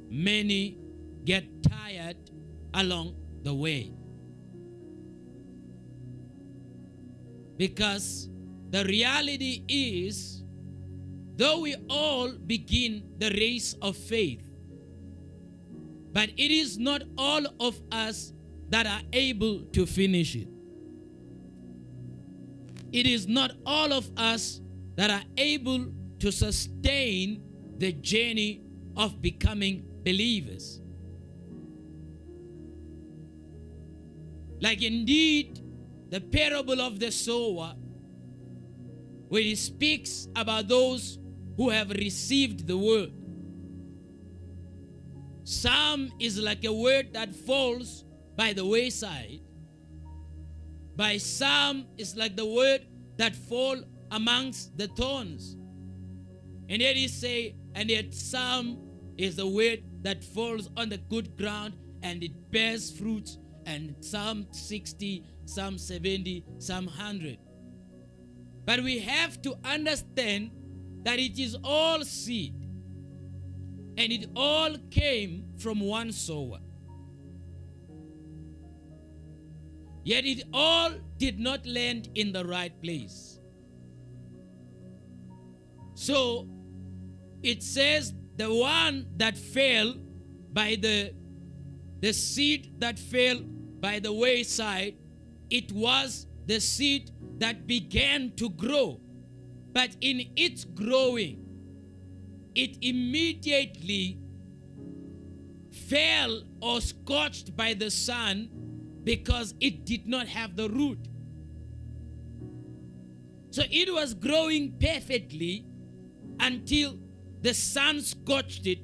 many get tired along the way. Because the reality is, though we all begin the race of faith, but it is not all of us that are able to finish it. It is not all of us that are able to sustain the journey of becoming believers. Like indeed, the parable of the sower, where it speaks about those who have received the word. Some is like a word that falls by the wayside. By some is like the word that fall amongst the thorns. And yet he say, and yet some is the word that falls on the good ground and it bears fruits, and some 60, some 70, some 100. But we have to understand that it is all seed, and it all came from one sower. Yet it all did not land in the right place. So it says the one that fell by the seed that fell by the wayside, it was the seed that began to grow. But in its growing, it immediately fell or scorched by the sun because it did not have the root. So it was growing perfectly until the sun scorched it,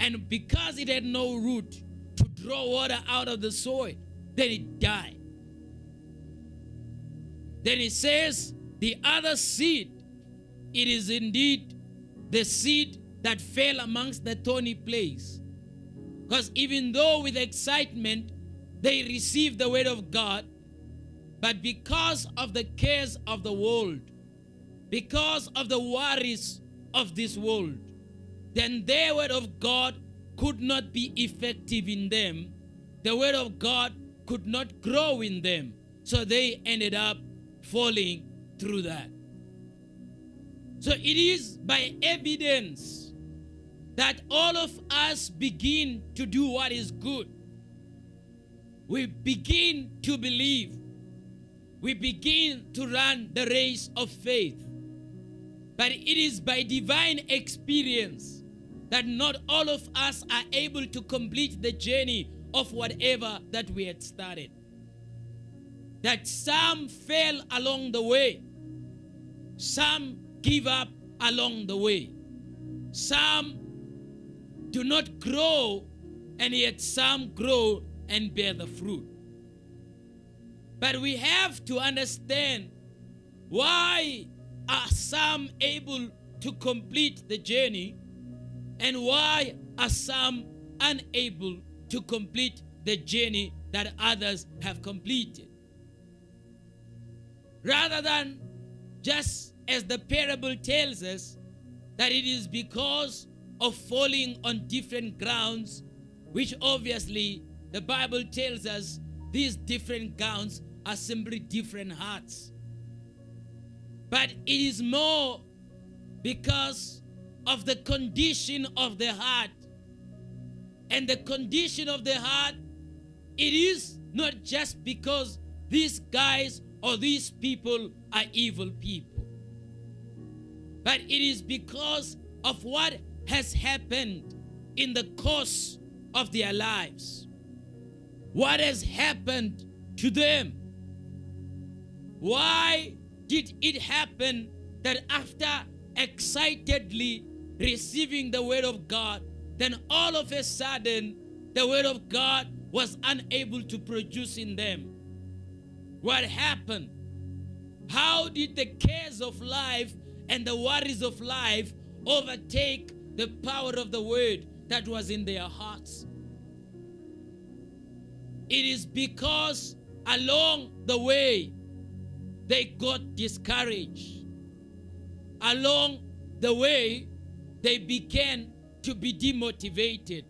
and because it had no root to draw water out of the soil, then it died. Then it says the other seed, it is indeed the seed that fell amongst the thorny place. Because even though with excitement they received the word of God, but because of the cares of the world, because of the worries of this world, then their word of God could not be effective in them. The word of God could not grow in them. So they ended up falling through that. So it is by evidence that all of us begin to do what is good. We begin to believe. We begin to run the race of faith. But it is by divine experience that not all of us are able to complete the journey of whatever that we had started. That some fell along the way. Some give up along the way. Some do not grow, and yet some grow and bear the fruit. But we have to understand, why are some able to complete the journey, and why are some unable to complete the journey that others have completed? Rather than just as the parable tells us, that it is because of falling on different grounds, which obviously the Bible tells us these different grounds are simply different hearts. But it is more because of the condition of the heart. And the condition of the heart, it is not just because these guys or these people are evil people, but it is because of what has happened in the course of their lives. What has happened to them? Why did it happen that after excitedly receiving the word of God, then all of a sudden the word of God was unable to produce in them? What happened? How did the cares of life and the worries of life overtake the power of the word that was in their hearts? It is because along the way they got discouraged. Along the way they began to be demotivated.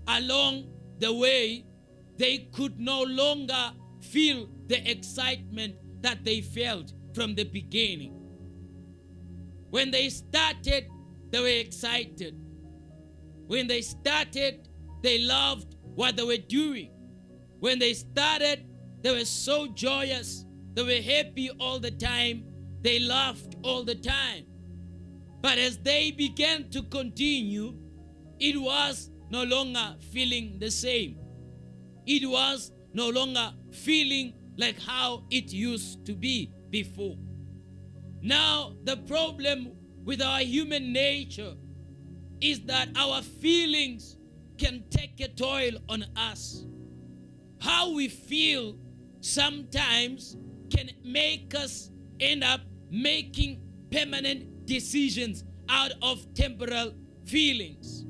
along the way, they could no longer feel the excitement that they felt from the beginning. When they started, they were excited. When they started, they loved what they were doing. When they started, they were so joyous. They were happy all the time. They laughed all the time. But as they began to continue, it was no longer feeling the same. It was no longer feeling like how it used to be before. Now, the problem with our human nature is that our feelings can take a toll on us. How we feel sometimes can make us end up making permanent decisions out of temporal feelings.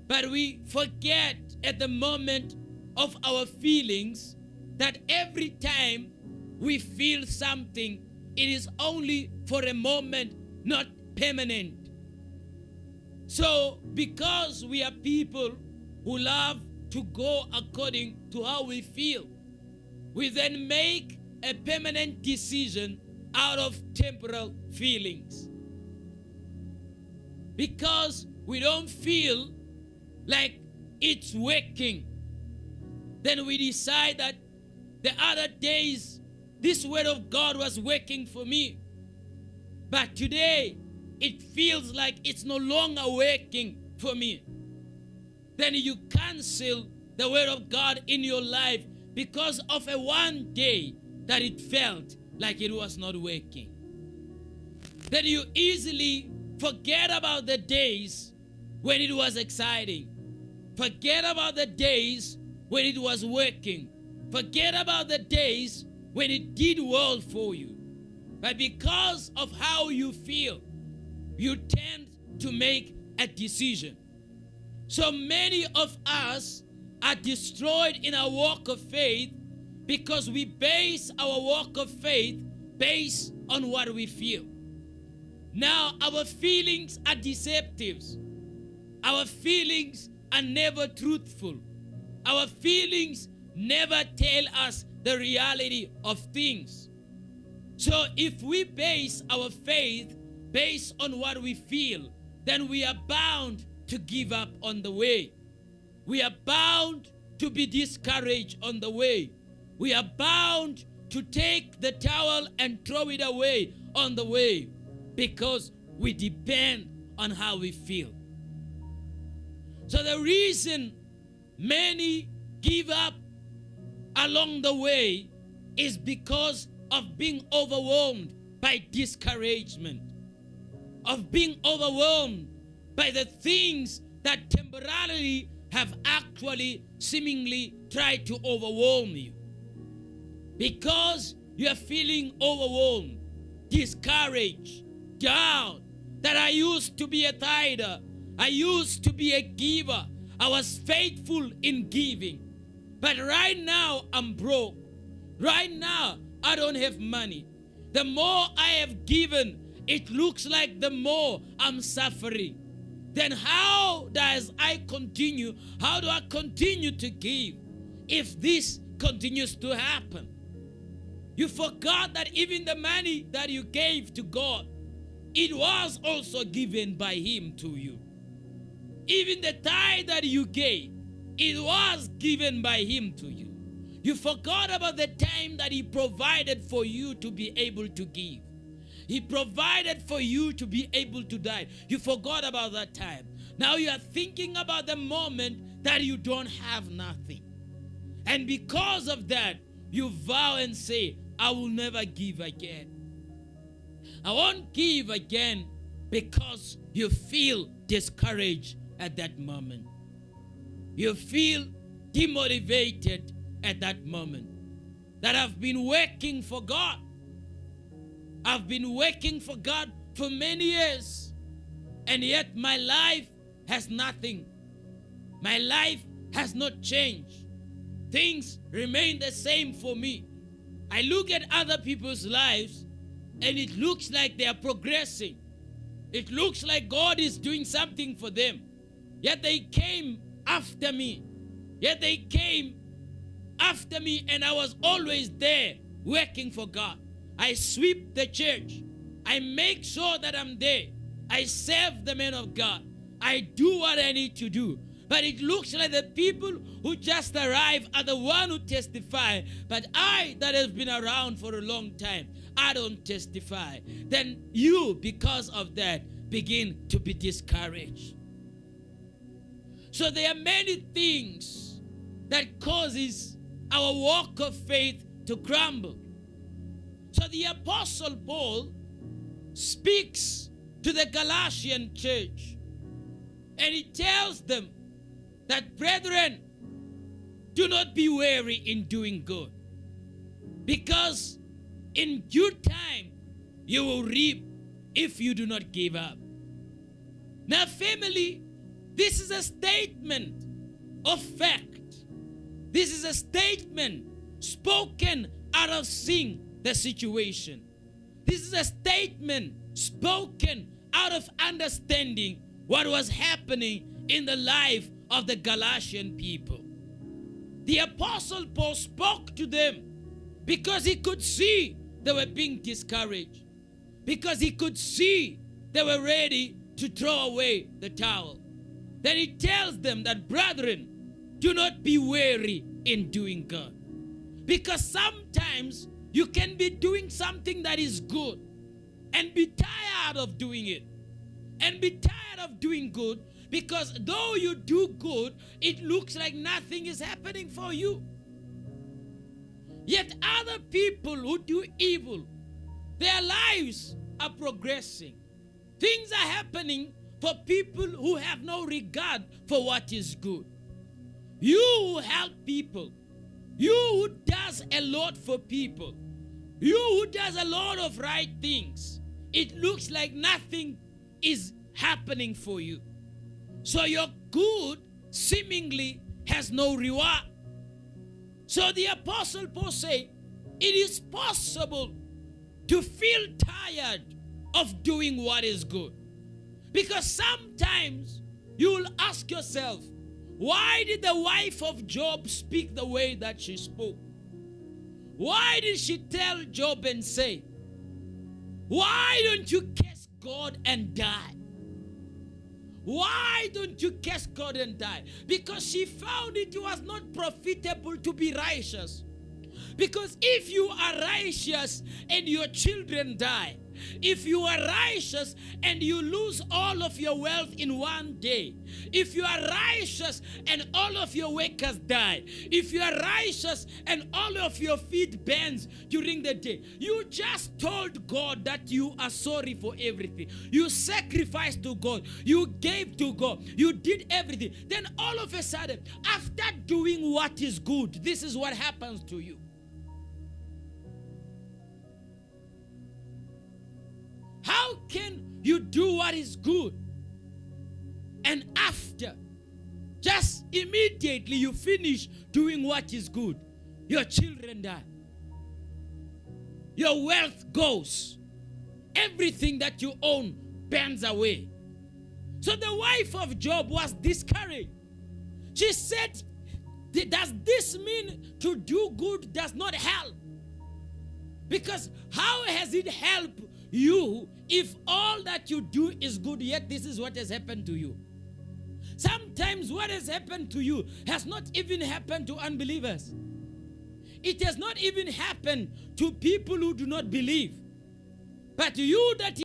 But we forget at the moment of our feelings that every time we feel something, it is only for a moment, not permanent. So, because we are people who love to go according to how we feel, we then make a permanent decision out of temporal feelings. Because we don't feel like it's working, then we decide that the other days this word of God was working for me, but today it feels like it's no longer working for me. Then you cancel the word of God in your life because of a one day that it felt like it was not working. Then you easily forget about the days when it was exciting. Forget about the days when it was working. Forget about the days when it did well for you. But because of how you feel, you tend to make a decision. So many of us are destroyed in our walk of faith because we base our walk of faith based on what we feel. Now, our feelings are deceptive. Our feelings are never truthful. Our feelings never tell us the reality of things. So if we base our faith based on what we feel, then we are bound to give up on the way. We are bound to be discouraged on the way. We are bound to take the towel and throw it away on the way because we depend on how we feel. So the reason many give up along the way is because of being overwhelmed by discouragement, of being overwhelmed by the things that temporarily have actually seemingly tried to overwhelm you. Because you are feeling overwhelmed, discouraged, down, that I used to be a tither, I used to be a giver, I was faithful in giving, but right now I'm broke. Right now I don't have money. The more I have given, it looks like the more I'm suffering. Then how do I continue to give if this continues to happen? You forgot that even the money that you gave to God, it was also given by Him to you. Even the tithe that you gave, it was given by Him to you. You forgot about the time that He provided for you to be able to give. He provided for you to be able to die. You forgot about that time. Now you are thinking about the moment that you don't have nothing. And because of that, you vow and say, I will never give again. I won't give again because you feel discouraged at that moment. You feel demotivated at that moment. That I've been working for God. I've been working for God for many years, and yet my life has nothing. My life has not changed. Things remain the same for me. I look at other people's lives, and it looks like they are progressing. It looks like God is doing something for them. Yet they came after me. Yet they came after me, and I was always there working for God. I sweep the church. I make sure that I'm there. I serve the men of God. I do what I need to do. But it looks like the people who just arrive are the one who testify. But I, that has been around for a long time, I don't testify. Then you, because of that, begin to be discouraged. So there are many things that causes our walk of faith to crumble. So the Apostle Paul speaks to the Galatian church, and he tells them that, brethren, do not be weary in doing good, because in due time you will reap if you do not give up. Now, family, this is a statement of fact. This is a statement spoken out of seeing the situation. This is a statement spoken out of understanding what was happening in the life of the Galatian people. The Apostle Paul spoke to them because he could see they were being discouraged, because he could see they were ready to throw away the towel. Then he tells them that, brethren, do not be weary in doing good. Because sometimes you can be doing something that is good and be tired of doing it. And be tired of doing good because though you do good, it looks like nothing is happening for you. Yet other people who do evil, their lives are progressing. Things are happening for people who have no regard for what is good. You who help people, you who does a lot for people, you who does a lot of right things, it looks like nothing is happening for you. So your good seemingly has no reward. So the Apostle Paul says, it is possible to feel tired of doing what is good. Because sometimes you will ask yourself, why did the wife of Job speak the way that she spoke? Why did she tell Job and say, why don't you curse God and die? Why don't you curse God and die? Because she found it was not profitable to be righteous. Because if you are righteous and your children die, if you are righteous and you lose all of your wealth in one day, if you are righteous and all of your workers die, if you are righteous and all of your feet bends during the day, you just told God that you are sorry for everything. You sacrificed to God. You gave to God. You did everything. Then all of a sudden, after doing what is good, this is what happens to you. How can you do what is good and after, just immediately you finish doing what is good, your children die, your wealth goes, everything that you own burns away? So the wife of Job was discouraged. She said, does this mean to do good does not help? Because how has it helped you if all that you do is good, yet this is what has happened to you? Sometimes what has happened to you has not even happened to unbelievers. It has not even happened to people who do not believe. But you that